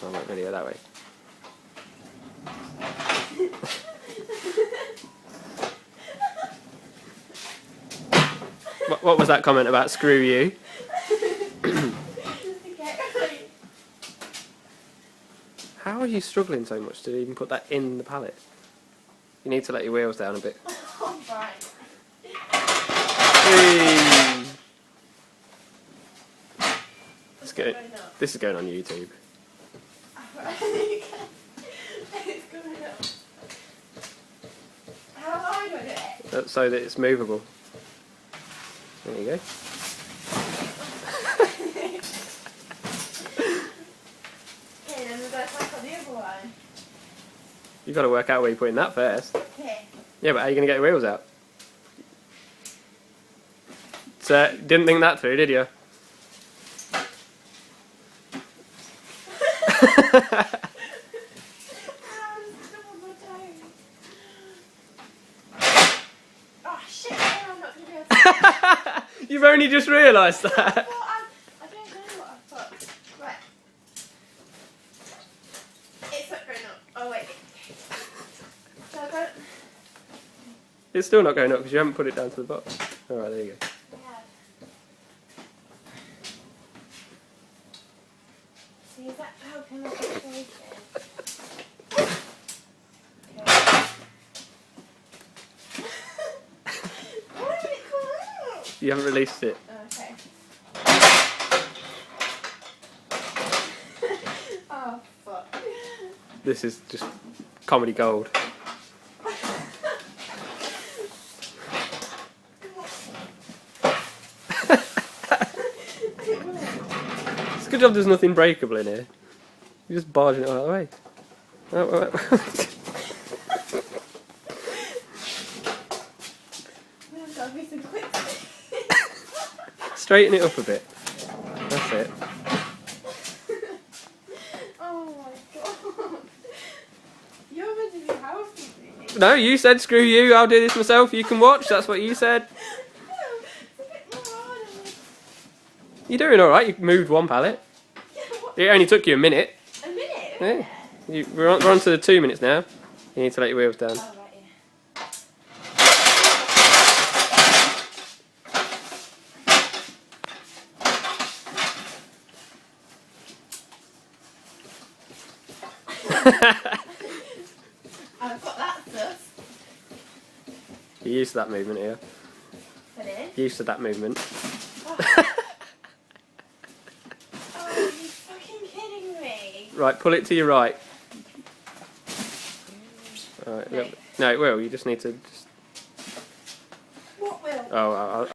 I'll make video that way. What was that comment about screw you? How are you struggling so much to even put that in the pallet? You need to let your wheels down a bit. Oh, right. Hey. This is going on YouTube. It's going up. How high do I do it? That's so that it's movable. There you go. Okay, then we've got to work on the other one. You've got to work out where you're putting that first. Okay. Yeah, but how are you going to get your wheels out? So, didn't think that through, did you? Oh shit, I'm not going to be able to... You've only just realised that. Well, I don't know what I've put. Right. It's not going up. Oh wait. So I got... It's still not going up because you haven't put it down to the bottom. Alright, there you go. See, is that helping with the situation? Why did it come out? You haven't released it. Okay. Oh, fuck. This is just comedy gold. It's a good job there's nothing breakable in here. You're just barging it all the way. Straighten it up a bit. That's it. Oh my god. You're meant to be housekeeping. No, you said screw you, I'll do this myself, you can watch, that's what you said. It's a bit more hard. You're doing alright, you moved one pallet. It only took you a minute. A minute? Yeah. We're on to the 2 minutes now. You need to let your wheels down. Oh, right, yeah. I've got that sus. You're used to that movement here. Put it in. You're used to that movement. Oh. Oh, you're fucking kidding me. Right, pull it to your right. Alright, No. no, it will, you just need to... What will? Oh,